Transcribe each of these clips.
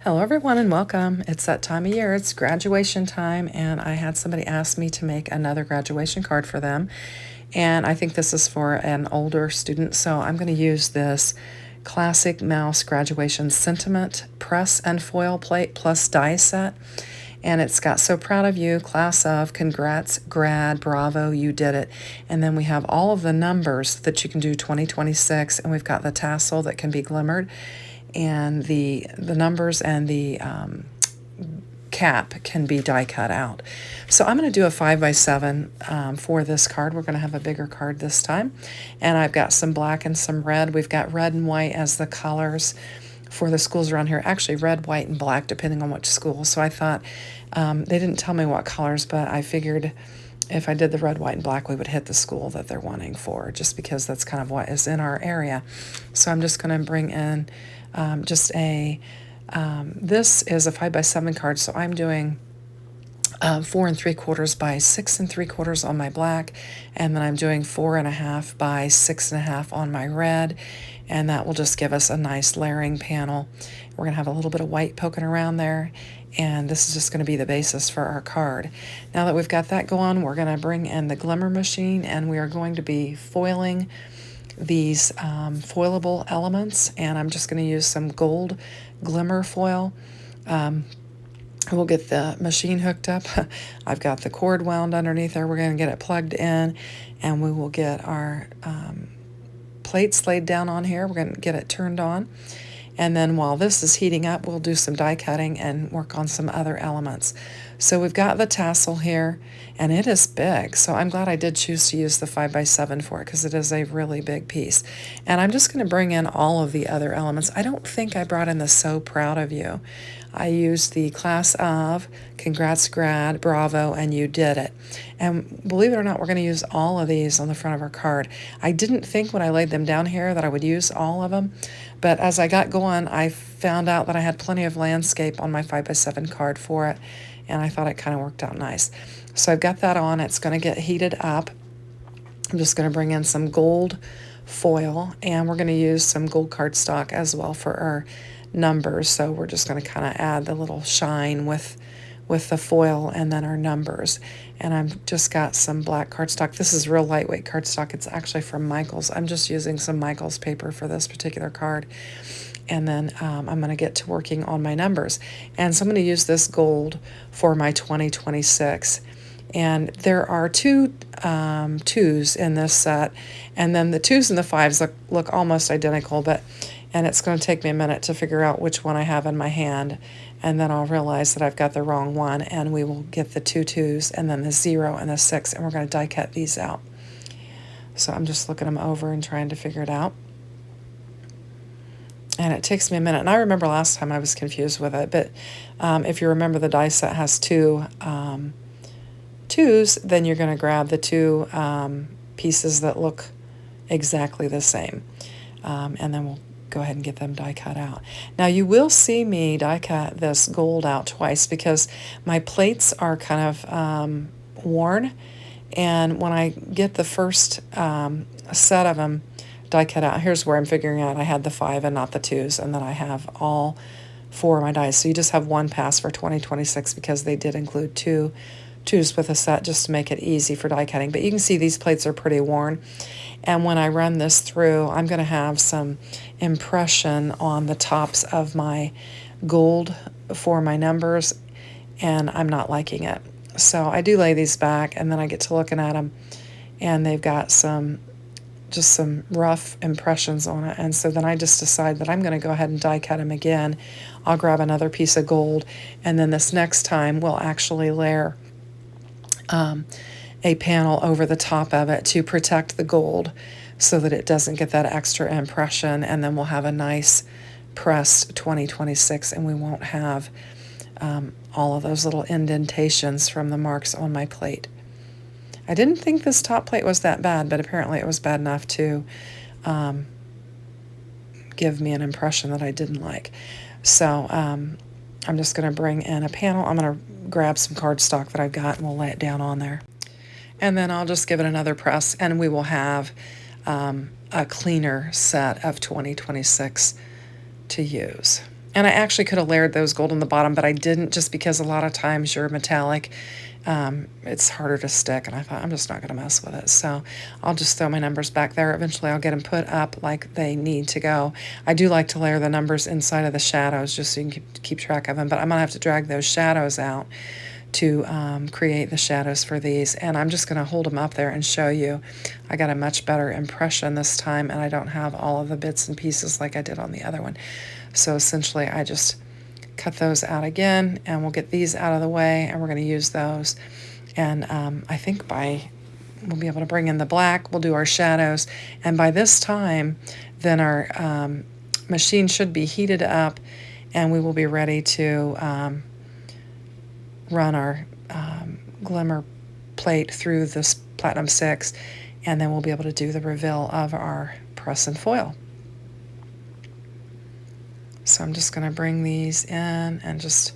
Hello everyone and welcome. It's that time of year, it's graduation time, and I had somebody ask me to make another graduation card for them. And I think this is for an older student, so I'm going to use this Classic Mouse Graduation Sentiment Press and Foil Plate plus die set. And it's got "So Proud of You," "Class of," "Congrats, Grad," "Bravo, You Did It." And then we have all of the numbers that you can do 2026, and we've got the tassel that can be glimmered, and the numbers and the cap can be die cut out. So I'm going to do a 5x7 for this card. We're going to have a bigger card this time. And I've got some black and some red. We've got red and white as the colors for the schools around here. Actually, red, white, and black, depending on which school. So I thought, they didn't tell me what colors, but I figured if I did the red, white, and black, we would hit the school that they're wanting for, just because that's kind of what is in our area. So I'm just going to bring in this is a 5x7 card, so I'm doing 4 3/4 by 6 3/4 on my black, and then I'm doing 4.5 by 6.5 on my red, and that will just give us a nice layering panel. We're going to have a little bit of white poking around there, and this is just going to be the basis for our card. Now that we've got that going, we're going to bring in the Glimmer machine, and we are going to be foiling these foilable elements, and I'm just going to use some gold glimmer foil. We'll get the machine hooked up. I've got the cord wound underneath there. We're going to get it plugged in, and we will get our plates laid down on here. We're going to get it turned on. And then while this is heating up, we'll do some die cutting and work on some other elements. So we've got the tassel here, and it is big. So I'm glad I did choose to use the 5x7 for it, because it is a really big piece. And I'm just going to bring in all of the other elements. I don't think I brought in the "So Proud of You." I used the "Class of," "Congrats, Grad," "Bravo," and "You Did It." And believe it or not, we're going to use all of these on the front of our card. I didn't think when I laid them down here that I would use all of them, but as I got going, I found out that I had plenty of landscape on my 5x7 card for it, and I thought it kind of worked out nice. So I've got that on. It's going to get heated up. I'm just going to bring in some gold foil, and we're going to use some gold cardstock as well for our numbers. So we're just going to kind of add the little shine with the foil and then our numbers. And I've just got some black cardstock. This is real lightweight cardstock. It's actually from Michaels. I'm just using some Michaels paper for this particular card. And then I'm going to get to working on my numbers. And so I'm going to use this gold for my 2026. And there are two twos in this set, and then the 2s and the 5s look almost identical, and it's going to take me a minute to figure out which one I have in my hand, and then I'll realize that I've got the wrong one, and we will get the 2 2s and then the 0 and the 6, and we're going to die cut these out. So I'm just looking them over and trying to figure it out. And it takes me a minute. And I remember last time I was confused with it, but if you remember, the die set has 2 2s, then you're going to grab the 2 pieces that look exactly the same. And then we'll go ahead and get them die cut out. Now you will see me die cut this gold out twice, because my plates are kind of worn, and when I get the first set of them die cut out, here's where I'm figuring out I had the 5 and not the 2s, and then I have all 4 of my dies. So you just have one pass for 2026, because they did include 2 2s with a set just to make it easy for die cutting. But you can see these plates are pretty worn, and when I run this through, I'm going to have some impression on the tops of my gold for my numbers, and I'm not liking it. So I do lay these back, and then I get to looking at them, and they've got just some rough impressions on it. And so then I just decide that I'm going to go ahead and die cut them again. I'll grab another piece of gold, and then this next time we'll actually layer a panel over the top of it to protect the gold so that it doesn't get that extra impression, and then we'll have a nice pressed 2026, and we won't have all of those little indentations from the marks on my plate. I didn't think this top plate was that bad, but apparently it was bad enough to give me an impression that I didn't like. So I'm just going to bring in a panel. I'm going to grab some cardstock that I've got, and we'll lay it down on there. And then I'll just give it another press, and we will have a cleaner set of 2026 to use. And I actually could have layered those gold on the bottom, but I didn't, just because a lot of times your metallic, it's harder to stick, and I thought I'm just not going to mess with it. So I'll just throw my numbers back there. Eventually I'll get them put up like they need to go. I do like to layer the numbers inside of the shadows just so you can keep track of them, but I'm going to have to drag those shadows out to create the shadows for these, and I'm just going to hold them up there and show you. I got a much better impression this time, and I don't have all of the bits and pieces like I did on the other one. So essentially I just cut those out again, and we'll get these out of the way, and we're going to use those. And I think we'll be able to bring in the black, we'll do our shadows, and by this time then our machine should be heated up, and we will be ready to run our Glimmer plate through this Platinum 6, and then we'll be able to do the reveal of our press and foil. So I'm just going to bring these in and just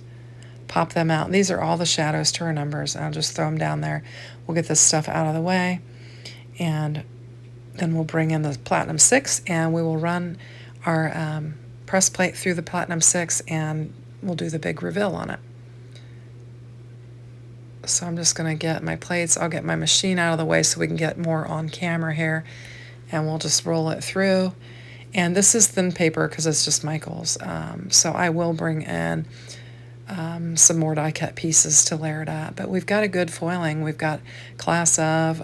pop them out. These are all the shadows to our numbers. I'll just throw them down there. We'll get this stuff out of the way, and then we'll bring in the Platinum 6, and we will run our press plate through the Platinum 6, and we'll do the big reveal on it. So I'm just going to get my plates. I'll get my machine out of the way so we can get more on camera here, and we'll just roll it through. And this is thin paper because it's just Michael's. So I will bring in some more die cut pieces to layer it up. But we've got a good foiling. We've got Class of,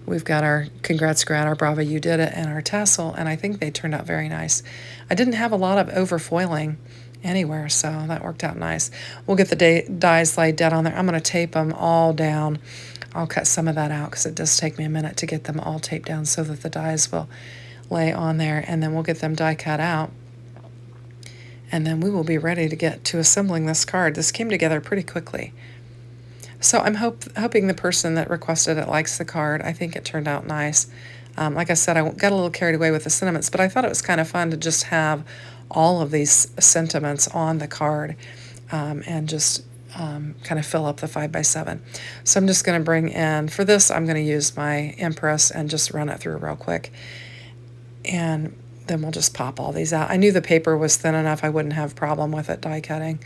we've got our Congrats Grad, our Bravo You Did It, and our tassel, and I think they turned out very nice. I didn't have a lot of over foiling anywhere, so that worked out nice. We'll get the dies laid down on there. I'm going to tape them all down. I'll cut some of that out because it does take me a minute to get them all taped down so that the dies will lay on there, and then we'll get them die cut out, and then we will be ready to get to assembling this card. This came together pretty quickly. So I'm hoping the person that requested it likes the card. I think it turned out nice. Like I said, I got a little carried away with the sentiments, but I thought it was kind of fun to just have all of these sentiments on the card, and just kind of fill up the 5x7. So I'm just going to bring in, for this I'm going to use my Empress and just run it through real quick, and then we'll just pop all these out. I knew the paper was thin enough I wouldn't have a problem with it die cutting,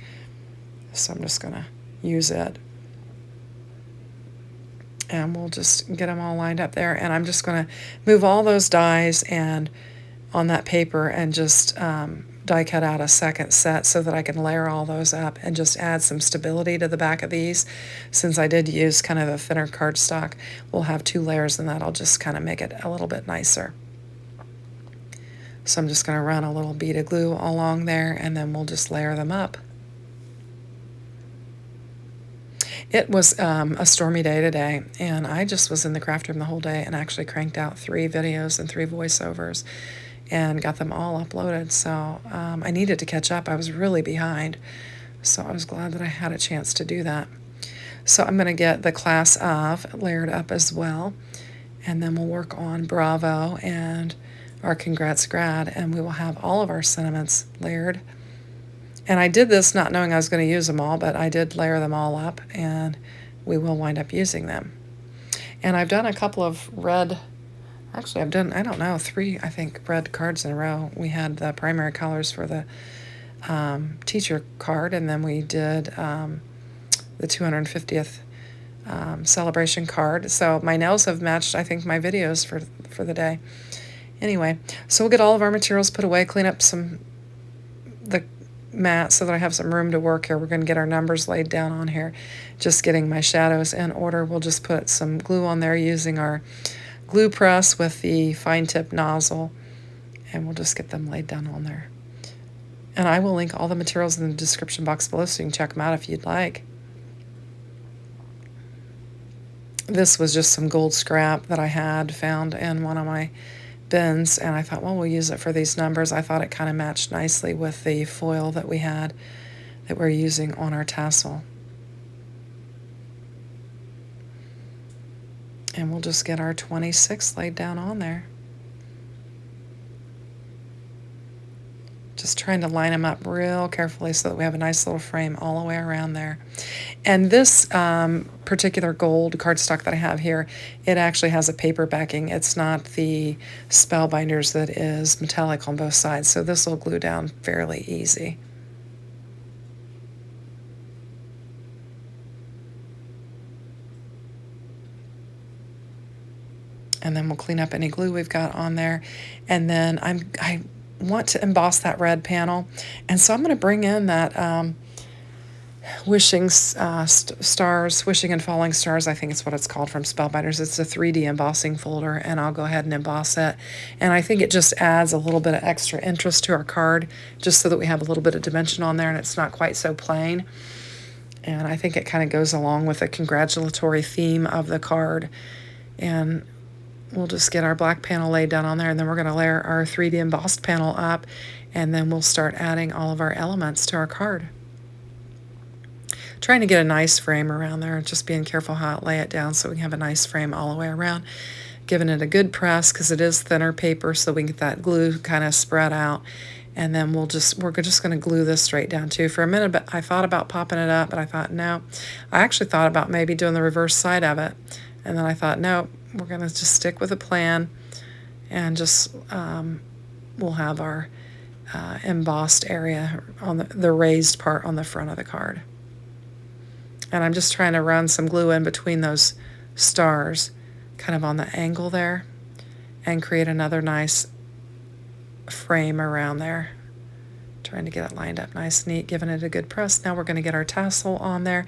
so I'm just going to use it. And we'll just get them all lined up there, and I'm just going to move all those dies and on that paper and just die cut out a second set so that I can layer all those up and just add some stability to the back of these. Since I did use kind of a thinner cardstock, we'll have 2 layers, and that'll just kind of make it a little bit nicer. So I'm just going to run a little bead of glue along there, and then we'll just layer them up. It was a stormy day today, and I just was in the craft room the whole day and actually cranked out 3 videos and 3 voiceovers and got them all uploaded. So I needed to catch up. I was really behind, so I was glad that I had a chance to do that. So I'm going to get the Class of layered up as well, and then we'll work on Bravo and our Congrats Grad, and we will have all of our sentiments layered. And I did this not knowing I was going to use them all, but I did layer them all up, and we will wind up using them. And I've done a couple of red, actually I've done, I don't know, 3, I think, red cards in a row. We had the primary colors for the teacher card, and then we did the 250th celebration card. So my nails have matched, I think, my videos for the day. Anyway, so we'll get all of our materials put away, clean up the mat so that I have some room to work here. We're going to get our numbers laid down on here. Just getting my shadows in order. We'll just put some glue on there using our glue press with the fine tip nozzle, and we'll just get them laid down on there. And I will link all the materials in the description box below so you can check them out if you'd like. This was just some gold scrap that I had found in one of my bins, and I thought, well, we'll use it for these numbers. I thought it kind of matched nicely with the foil that we had that we're using on our tassel. And we'll just get our 26 laid down on there. Just trying to line them up real carefully so that we have a nice little frame all the way around there. And this particular gold cardstock that I have here, it actually has a paper backing. It's not the Spellbinders that is metallic on both sides, so this will glue down fairly easy. And then we'll clean up any glue we've got on there. And then I want to emboss that red panel, and so I'm going to bring in that wishing stars, wishing and falling stars, I think it's what it's called, from Spellbinders. It's a 3D embossing folder, and I'll go ahead and emboss it. And I think it just adds a little bit of extra interest to our card, just so that we have a little bit of dimension on there and it's not quite so plain. And I think it kind of goes along with the congratulatory theme of the card. And we'll just get our black panel laid down on there, and then we're going to layer our 3D embossed panel up, and then we'll start adding all of our elements to our card. Trying to get a nice frame around there, just being careful how I lay it down so we can have a nice frame all the way around. Giving it a good press because it is thinner paper, so we can get that glue kind of spread out. And then we're just going to glue this straight down too. For a minute, but I thought about popping it up, but I thought no. I actually thought about maybe doing the reverse side of it, and then I thought no, we're going to just stick with the plan, and just we'll have our embossed area on the raised part on the front of the card. And I'm just trying to run some glue in between those stars, kind of on the angle there, and create another nice frame around there. Trying to get it lined up nice, neat, giving it a good press. Now we're going to get our tassel on there.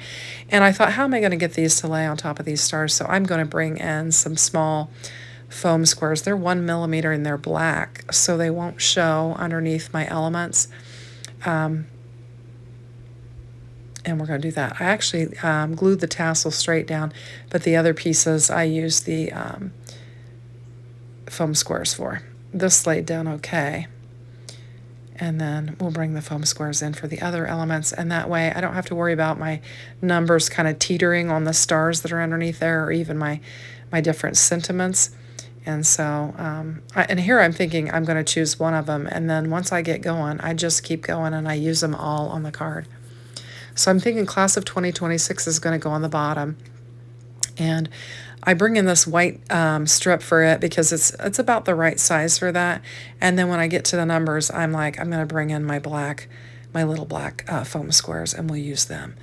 And I thought, how am I going to get these to lay on top of these stars? So I'm going to bring in some small foam squares. They're 1 millimeter and they're black, so they won't show underneath my elements. And we're going to do that. I actually glued the tassel straight down, but the other pieces I used the foam squares for. This laid down okay. And then we'll bring the foam squares in for the other elements, and that way I don't have to worry about my numbers kind of teetering on the stars that are underneath there, or even my different sentiments. And so, and here I'm thinking I'm going to choose one of them, and then once I get going, I just keep going and I use them all on the card. So I'm thinking class of 2026 is going to go on the bottom. And I bring in this white strip for it because it's about the right size for that. And then when I get to the numbers, I'm like, I'm going to bring in my little black foam squares, and we'll use them.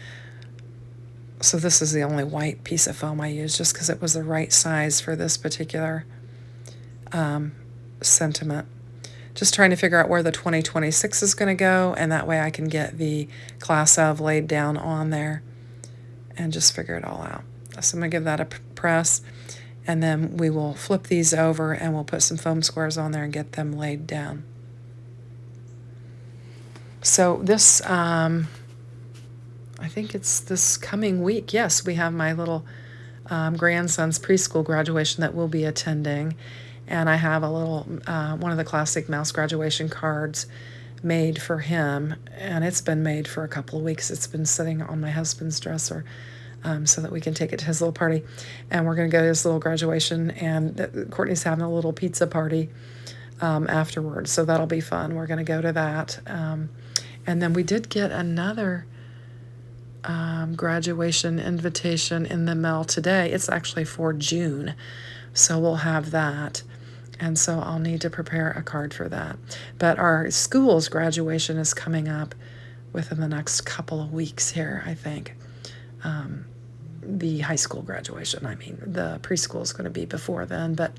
So this is the only white piece of foam I use, just because it was the right size for this particular sentiment. Just trying to figure out where the 2026 is going to go, and that way I can get the class of laid down on there and just figure it all out. So I'm going to give that a press, and then we will flip these over and we'll put some foam squares on there and get them laid down. So this, I think it's this coming week. Yes, we have my little grandson's preschool graduation that we'll be attending. And I have a little, one of the classic mouse graduation cards made for him, and it's been made for a couple of weeks. It's been sitting on my husband's dresser so that we can take it to his little party. And we're going to go to his little graduation, and Courtney's having a little pizza party afterwards, so that'll be fun. We're going to go to that. And then we did get another graduation invitation in the mail today. It's actually for June, so we'll have that. And so I'll need to prepare a card for that. But our school's graduation is coming up within the next couple of weeks here, I think. The high school graduation, I mean. The preschool is going to be before then. But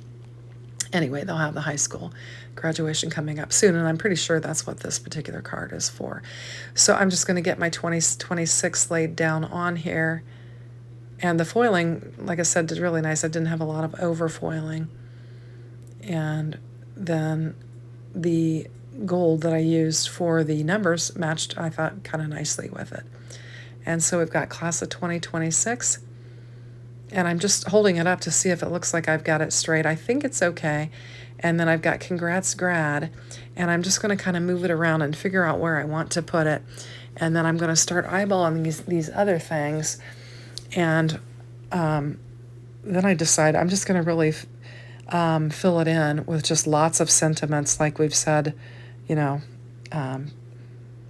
anyway, they'll have the high school graduation coming up soon. And I'm pretty sure that's what this particular card is for. So I'm just going to get my 2026 laid down on here. And the foiling, like I said, did really nice. I didn't have a lot of over foiling. And then the gold that I used for the numbers matched, I thought, kind of nicely with it. And so we've got class of 2026. And I'm just holding it up to see if it looks like I've got it straight. I think it's okay. And then I've got congrats grad. And I'm just going to kind of move it around and figure out where I want to put it. And then I'm going to start eyeballing these other things. And then I decide I'm just going to really fill it in with just lots of sentiments, like we've said,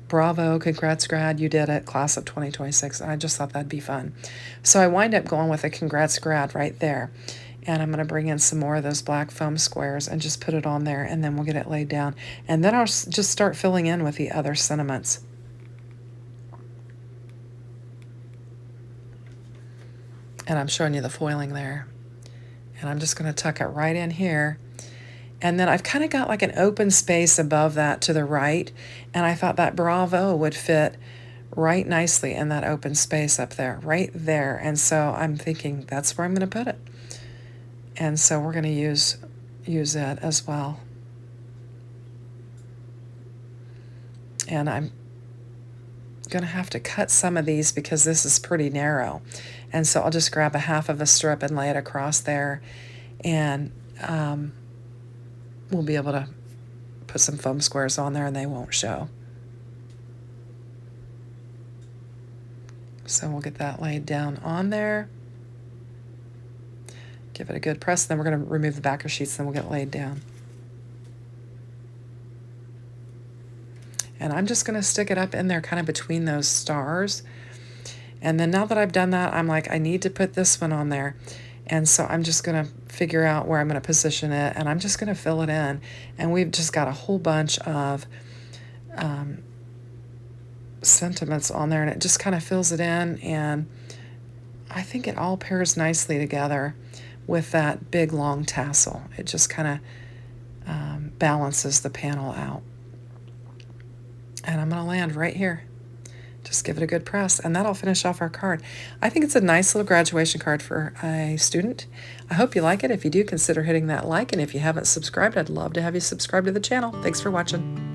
Bravo, congrats grad, you did it, class of 2026. And I just thought that'd be fun. So I wind up going with a congrats grad right there. And I'm going to bring in some more of those black foam squares and just put it on there, and then we'll get it laid down. And then I'll just start filling in with the other sentiments. And I'm showing you the foiling there. And I'm just going to tuck it right in here. And then I've kind of got like an open space above that to the right, and I thought that Bravo would fit right nicely in that open space up there, right there. And so I'm thinking that's where I'm going to put it. And so we're going to use it as well. And I'm going to have to cut some of these because this is pretty narrow. And so I'll just grab a half of a strip and lay it across there, and we'll be able to put some foam squares on there and they won't show. So we'll get that laid down on there. Give it a good press, then we're going to remove the backer sheets, then we'll get it laid down. And I'm just going to stick it up in there kind of between those stars. And then now that I've done that, I'm like, I need to put this one on there. And so I'm just going to figure out where I'm going to position it, and I'm just going to fill it in. And we've just got a whole bunch of sentiments on there, and it just kind of fills it in. And I think it all pairs nicely together with that big long tassel. It just kind of balances the panel out. And I'm going to land right here. Just give it a good press, and that'll finish off our card. I think it's a nice little graduation card for a student. I hope you like it. If you do, consider hitting that like, and if you haven't subscribed, I'd love to have you subscribe to the channel. Thanks for watching.